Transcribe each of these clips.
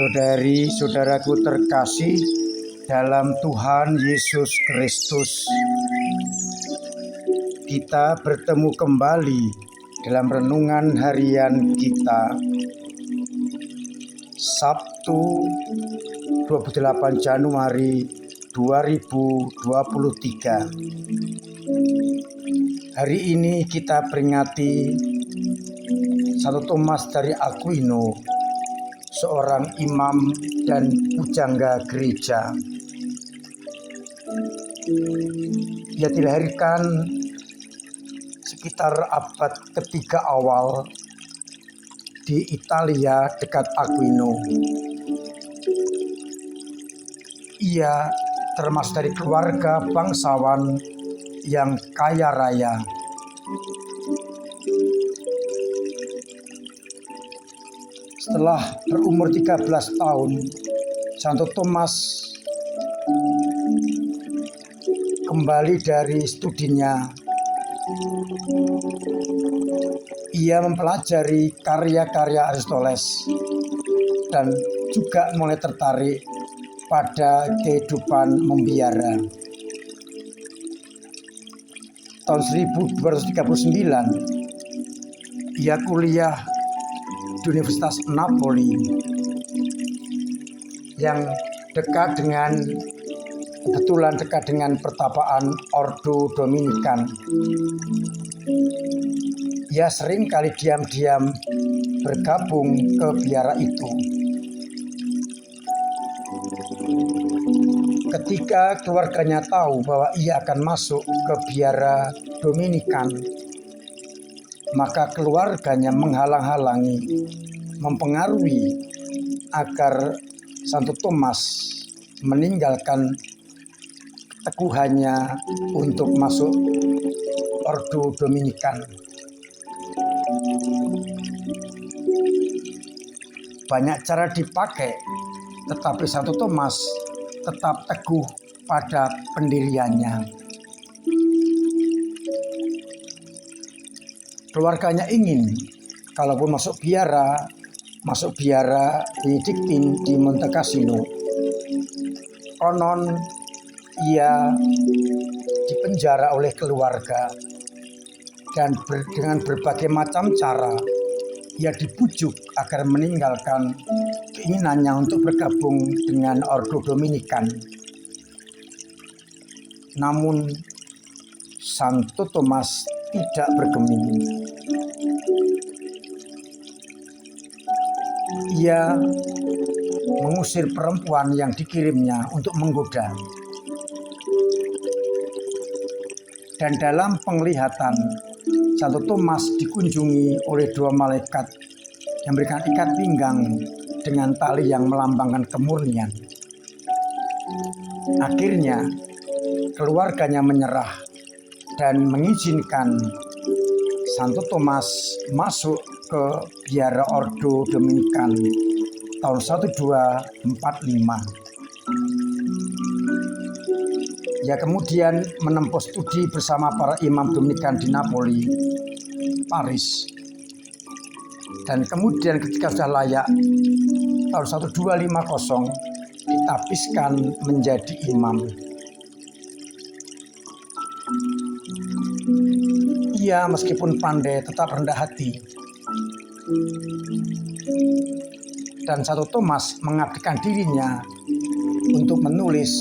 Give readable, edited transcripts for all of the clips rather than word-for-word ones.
Saudari-saudaraku terkasih dalam Tuhan Yesus Kristus, kita bertemu kembali dalam renungan harian kita Sabtu 28 Januari 2023. Hari ini kita peringati Santo Thomas dari Aquino, seorang imam dan pujangga gereja. Ia dilahirkan sekitar abad ketiga awal di Italia dekat Aquino. Ia termasuk dari keluarga bangsawan yang kaya raya. Setelah berumur 13 tahun, Santo Thomas kembali dari studinya. Ia mempelajari karya-karya Aristoteles dan juga mulai tertarik pada kehidupan membiara. Tahun 1239, ia kuliah di Universitas Napoli yang kebetulan dekat dengan pertapaan Ordo Dominikan. Ia sering kali diam-diam bergabung ke biara itu. Ketika keluarganya tahu bahwa ia akan masuk ke biara Dominikan, maka keluarganya menghalang-halangi, mempengaruhi agar Santo Thomas meninggalkan teguhannya untuk masuk Ordo Dominikan. Banyak cara dipakai, tetapi Santo Thomas tetap teguh pada pendiriannya. Keluarganya ingin kalaupun masuk biara Benediktin di Monte Cassino. Konon ia dipenjara oleh keluarga dan dengan berbagai macam cara ia dibujuk agar meninggalkan keinginannya untuk bergabung dengan Ordo Dominikan. Namun Santo Thomas tidak bergeming. Ia mengusir perempuan yang dikirimnya untuk menggoda. Dan dalam penglihatan, Santo Thomas dikunjungi oleh dua malaikat yang memberikan ikat pinggang dengan tali yang melambangkan kemurnian. Akhirnya, keluarganya menyerah dan mengizinkan Santo Thomas masuk ke biara Ordo Dominikan tahun 1245. Ia kemudian menempuh studi bersama para imam Dominikan di Napoli, Paris. Dan kemudian ketika sudah layak, tahun 1250 ditapiskan menjadi imam. Ia meskipun pandai tetap rendah hati. Dan Santo Thomas mengabdikan dirinya untuk menulis,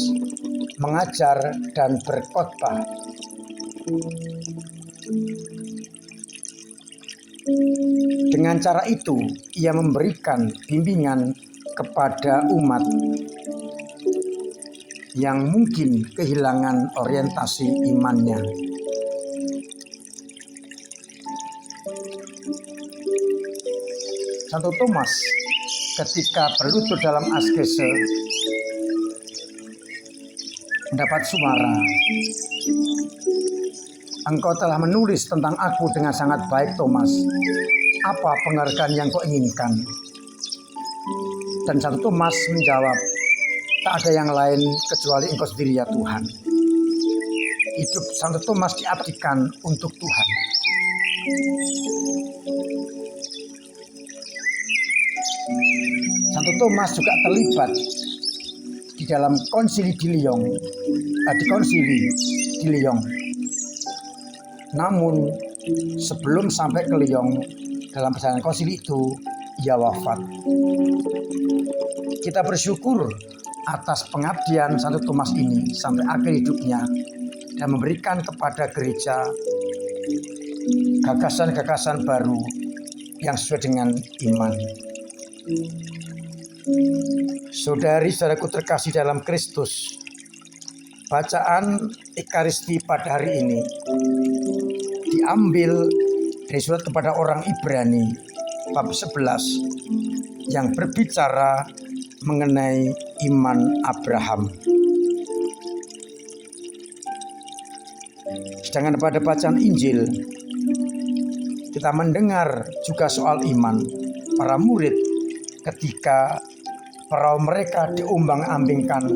mengajar, dan berkhotbah. Dengan cara itu, ia memberikan bimbingan kepada umat yang mungkin kehilangan orientasi imannya. Santo Thomas ketika berlutut dalam askese mendapat suara, "Engkau telah menulis tentang aku dengan sangat baik, Thomas. Apa penghargaan yang kau inginkan?" Dan Santo Thomas menjawab, "Tak ada yang lain kecuali Engkau sendiri ya Tuhan." Hidup Santo Thomas diabdikan untuk Tuhan. Santo Santo Thomas juga terlibat di dalam konsili di Lyon, Namun sebelum sampai ke Lyon, dalam perjalanan konsili itu ia wafat. Kita bersyukur atas pengabdian Santo Thomas ini sampai akhir hidupnya dan memberikan kepada gereja gagasan-gagasan baru yang sesuai dengan iman. Saudari-saudaraku terkasih dalam Kristus, bacaan Ekaristi pada hari ini diambil dari surat kepada orang Ibrani bab 11 yang berbicara mengenai iman Abraham. Sedangkan pada bacaan Injil kita mendengar juga soal iman para murid ketika perahu mereka diombang-ambingkan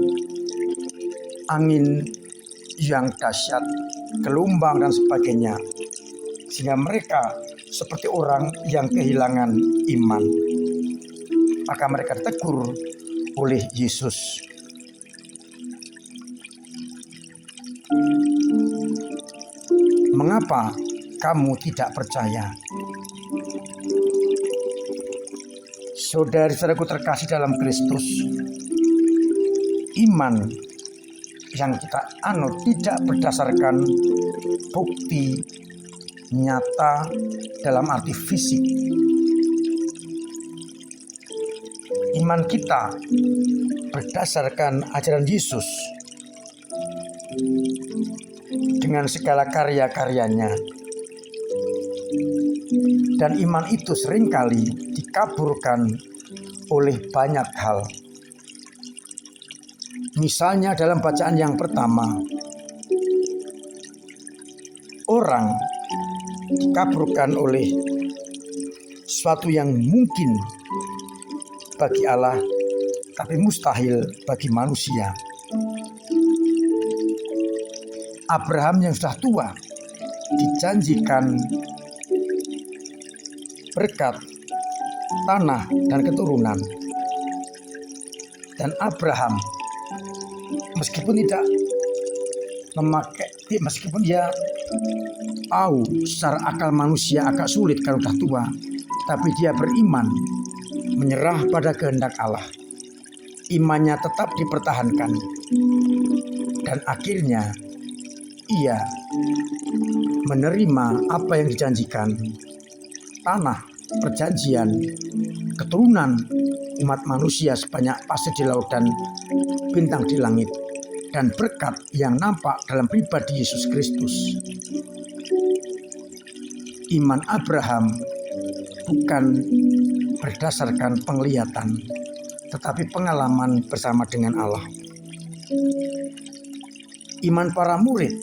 angin yang dahsyat, gelombang dan sebagainya, sehingga mereka seperti orang yang kehilangan iman. Maka mereka ditegur oleh Yesus. Mengapa kamu tidak percaya? Saudari-saudaraku terkasih dalam Kristus, iman yang kita anut tidak berdasarkan bukti nyata dalam arti fisik. Iman kita berdasarkan ajaran Yesus dengan segala karya-karyanya. Dan iman itu seringkali dikaburkan oleh banyak hal. Misalnya dalam bacaan yang pertama, orang dikaburkan oleh sesuatu yang mungkin bagi Allah, tapi mustahil bagi manusia. Abraham yang sudah tua dijanjikan berkat tanah dan keturunan. Dan Abraham meskipun dia tahu secara akal manusia agak sulit kalau sudah tua, tapi dia beriman, menyerah pada kehendak Allah. Imannya tetap dipertahankan dan akhirnya ia menerima apa yang dijanjikan, tanah perjanjian, keturunan umat manusia sebanyak pasir di laut dan bintang di langit, dan berkat yang nampak dalam pribadi Yesus Kristus. Iman Abraham bukan berdasarkan penglihatan, tetapi pengalaman bersama dengan Allah. Iman para murid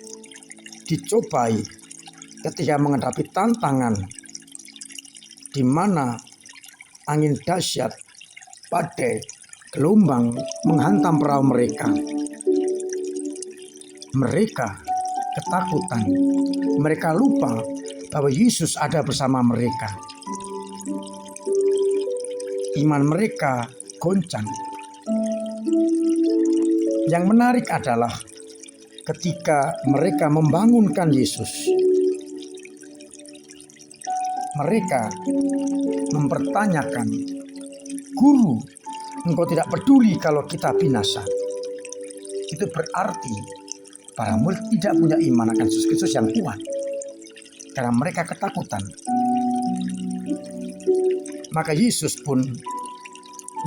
dicobai ketika menghadapi tantangan di mana angin dahsyat, badai, gelombang menghantam perahu mereka. Mereka ketakutan. Mereka lupa bahwa Yesus ada bersama mereka. Iman mereka goncang. Yang menarik adalah ketika mereka membangunkan Yesus, mereka mempertanyakan, "Guru, engkau tidak peduli kalau kita binasa." Itu berarti para murid tidak punya iman akan Yesus Kristus yang kuat, karena mereka ketakutan. Maka Yesus pun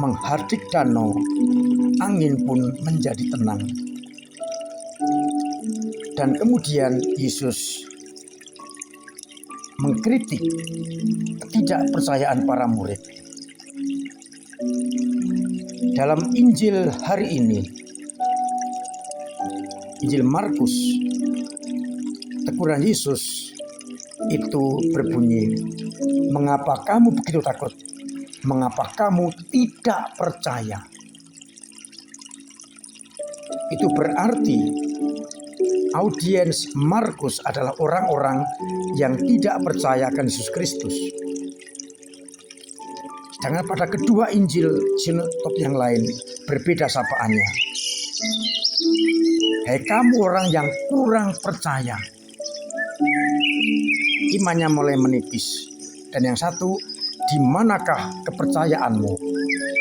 menghardik danau, angin pun menjadi tenang. Dan kemudian Yesus mengkritik ketidakpercayaan para murid. Dalam Injil hari ini, Injil Markus, teguran Yesus itu berbunyi, "Mengapa kamu begitu takut? Mengapa kamu tidak percaya?" Itu berarti audiens Markus adalah orang-orang yang tidak percaya akan Yesus Kristus. Sedangkan pada kedua Injil sinoptik yang lain berbeda sapaannya. Hei kamu orang yang kurang percaya. Imannya mulai menipis. Dan yang satu, di manakah kepercayaanmu?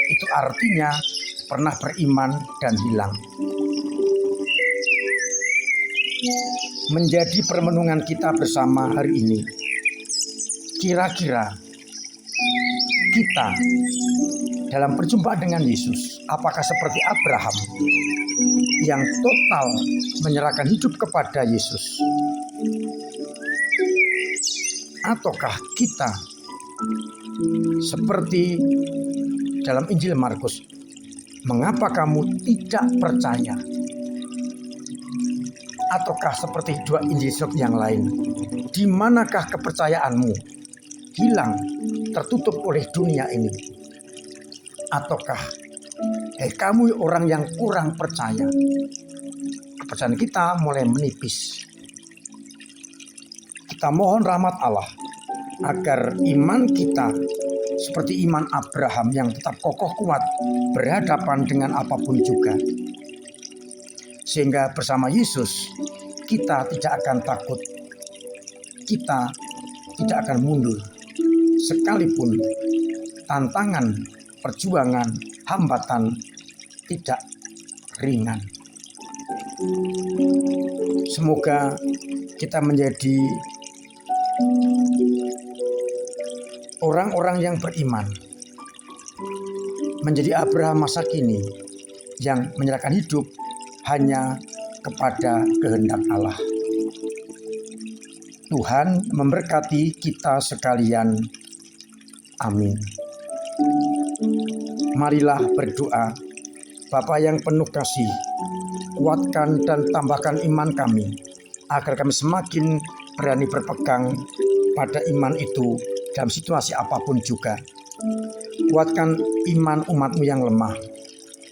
Itu artinya pernah beriman dan hilang. Menjadi permenungan kita bersama hari ini. Kira-kira kita dalam perjumpaan dengan Yesus, apakah seperti Abraham yang total menyerahkan hidup kepada Yesus? Ataukah kita seperti dalam Injil Markus, mengapa kamu tidak percaya? Ataukah seperti dua Injil yang lain, di manakah kepercayaanmu? Hilang, tertutup oleh dunia ini. Ataukah kamu orang yang kurang percaya? Kepercayaan kita mulai menipis. Kita mohon rahmat Allah agar iman kita seperti iman Abraham yang tetap kokoh kuat berhadapan dengan apapun juga. Sehingga bersama Yesus kita tidak akan takut. Kita tidak akan mundur. Sekalipun tantangan, perjuangan, hambatan tidak ringan. Semoga kita menjadi orang-orang yang beriman, menjadi Abraham masa kini yang menyerahkan hidup hanya kepada kehendak Allah. Tuhan memberkati kita sekalian. Amin. Marilah berdoa. Bapa yang penuh kasih, kuatkan dan tambahkan iman kami, agar kami semakin berani berpegang pada iman itu dalam situasi apapun juga. Kuatkan iman umat-Mu yang lemah,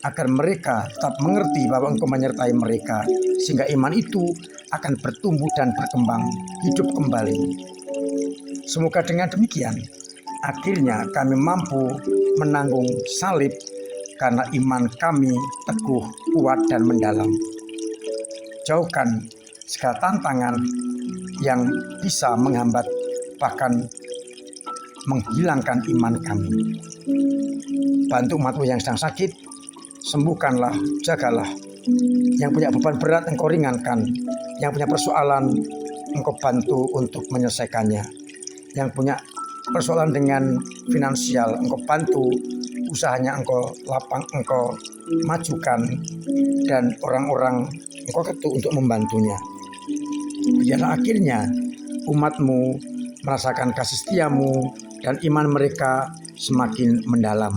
agar mereka tetap mengerti bahwa Engkau menyertai mereka, sehingga iman itu akan bertumbuh dan berkembang, hidup kembali. Semoga dengan demikian, akhirnya kami mampu menanggung salib karena iman kami teguh, kuat, dan mendalam. Jauhkan segala tantangan yang bisa menghambat, bahkan menghilangkan iman kami. Bantu umat-Mu yang sedang sakit, sembuhkanlah, jagalah. Yang punya beban berat Engkau ringankan. Yang punya persoalan Engkau bantu untuk menyelesaikannya. Yang punya persoalan dengan finansial Engkau bantu, usahanya Engkau lapang, Engkau majukan, dan orang-orang Engkau ketuk untuk membantunya. Biarlah akhirnya umat-Mu merasakan kasih setia-Mu dan iman mereka semakin mendalam.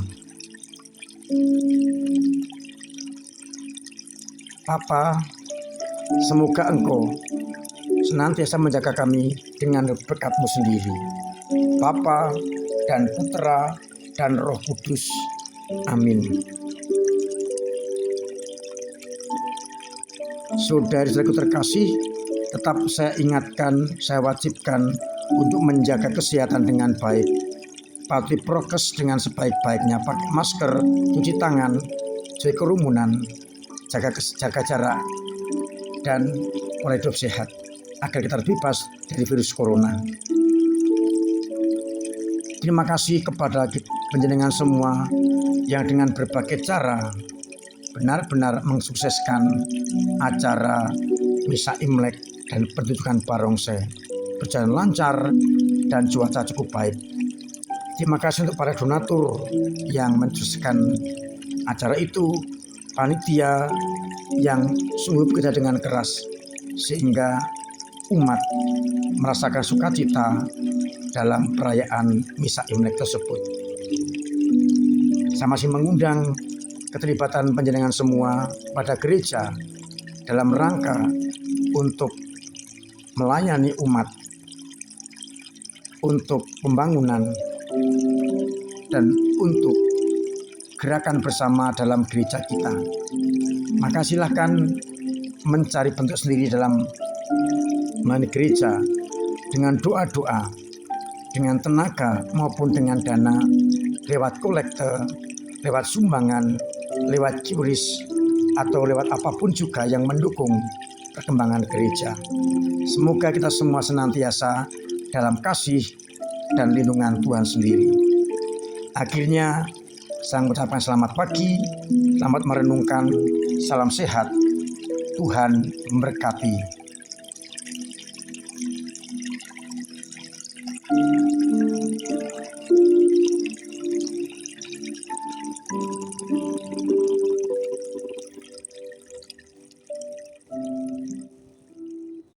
Bapa, semoga Engkau senantiasa menjaga kami dengan berkat-Mu sendiri. Bapa dan Putra dan Roh Kudus. Amin. Saudara-saudaraku terkasih, tetap saya ingatkan, saya wajibkan untuk menjaga kesehatan dengan baik. Patuhi prokes dengan sebaik-baiknya, pakai masker, cuci tangan, jauhi kerumunan, jaga jarak, dan pola hidup sehat agar kita terbebas dari virus corona. Terima kasih kepada panjenengan semua yang dengan berbagai cara benar-benar mensukseskan acara Misa Imlek dan pertunjukan barongsai berjalan lancar dan cuaca cukup baik. Terima kasih untuk para donatur yang mensukseskan acara itu, panitia yang sungguh bekerja dengan keras sehingga umat merasakan sukacita dalam perayaan Misa Imlek tersebut. Saya masih mengundang keterlibatan panjenengan semua pada gereja dalam rangka untuk melayani umat, untuk pembangunan, dan untuk gerakan bersama dalam gereja kita. Maka silakan mencari bentuk sendiri dalam melayani gereja dengan doa-doa, dengan tenaga maupun dengan dana, lewat kolekte, lewat sumbangan, lewat QRIS, atau lewat apapun juga yang mendukung perkembangan gereja. Semoga kita semua senantiasa dalam kasih dan lindungan Tuhan sendiri. Akhirnya, saya mengucapkan selamat pagi, selamat merenungkan, salam sehat, Tuhan memberkati.